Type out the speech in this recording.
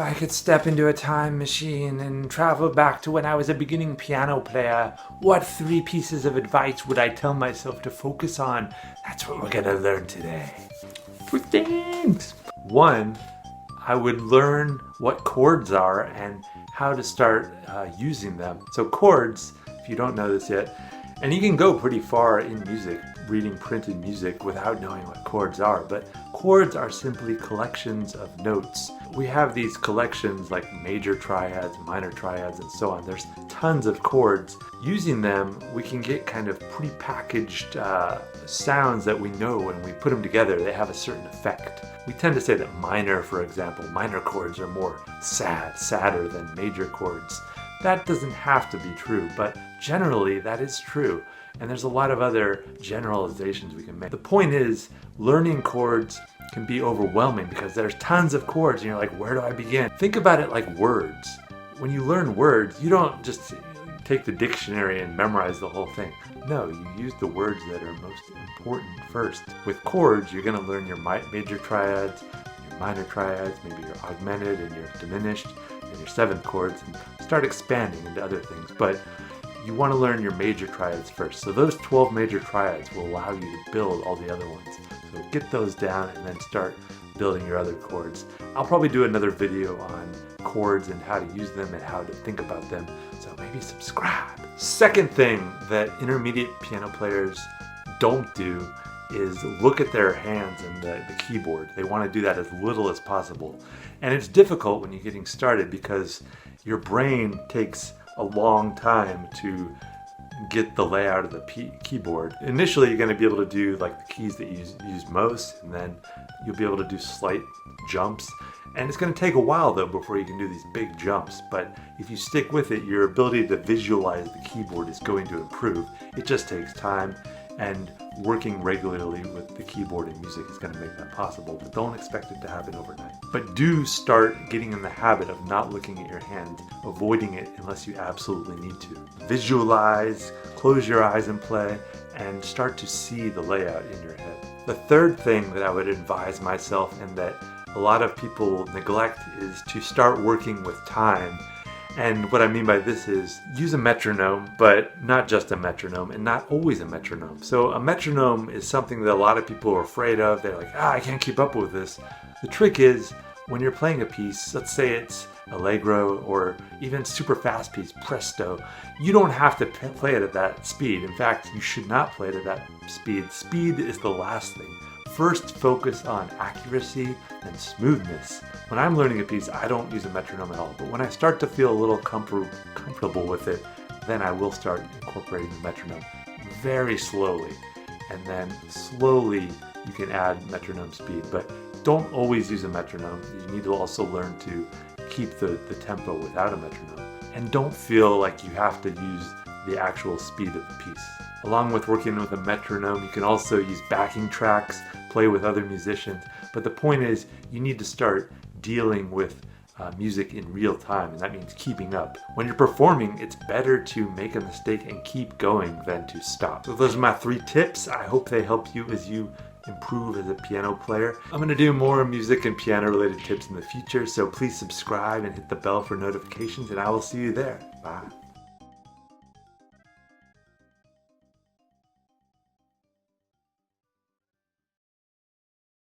If I could step into a time machine and travel back to when I was a beginning piano player, what 3 pieces of advice would I tell myself to focus on? That's what we're gonna learn today. 3 things! 1, I would learn what chords are and how to start using them. So chords, if you don't know this yet, and you can go pretty far in music, reading printed music without knowing what chords are, but chords are simply collections of notes. We have these collections like major triads, minor triads, and so on. There's tons of chords. Using them, we can get kind of pre-packaged sounds that we know when we put them together, they have a certain effect. We tend to say that minor, for example, minor chords are more sadder than major chords. That doesn't have to be true, but generally that is true. And there's a lot of other generalizations we can make. The point is, learning chords can be overwhelming because there's tons of chords and you're like, where do I begin? Think about it like words. When you learn words, you don't just take the dictionary and memorize the whole thing. No, you use the words that are most important first. With chords, you're gonna learn your major triads, your minor triads, maybe your augmented and your diminished, and your 7th chords, and start expanding into other things. But you want to learn your major triads first. So those 12 major triads will allow you to build all the other ones. So get those down and then start building your other chords. I'll probably do another video on chords and how to use them and how to think about them. So maybe subscribe. Second thing that intermediate piano players don't do is look at their hands and the keyboard. They want to do that as little as possible. And it's difficult when you're getting started because your brain takes a long time to get the layout of the keyboard. Initially, you're going to be able to do like the keys that you use most, and then you'll be able to do slight jumps. And it's going to take a while though before you can do these big jumps. But if you stick with it, your ability to visualize the keyboard is going to improve. It just takes time, and working regularly with the keyboard in music is going to make that possible, but don't expect it to happen overnight. But do start getting in the habit of not looking at your hand, avoiding it unless you absolutely need to. Visualize, close your eyes and play, and start to see the layout in your head. The third thing that I would advise myself, and that a lot of people neglect, is to start working with time. And what I mean by this is use a metronome, but not just a metronome, and not always a metronome. So a metronome is something that a lot of people are afraid of. They're like, I can't keep up with this. The trick is, when you're playing a piece, let's say it's allegro or even super fast piece, presto, you don't have to play it at that speed. In fact, you should not play it at that speed. Speed is the last thing. First, focus on accuracy and smoothness. When I'm learning a piece, I don't use a metronome at all, but when I start to feel a little comfortable with it, then I will start incorporating the metronome very slowly. And then slowly you can add metronome speed, but don't always use a metronome. You need to also learn to keep the tempo without a metronome. And don't feel like you have to use the actual speed of the piece. Along with working with a metronome, you can also use backing tracks, play with other musicians. But the point is, you need to start dealing with music in real time, and that means keeping up. When you're performing, it's better to make a mistake and keep going than to stop. So those are my 3 tips. I hope they help you as you improve as a piano player. I'm going to do more music and piano related tips in the future, so please subscribe and hit the bell for notifications, and I will see you there. Bye.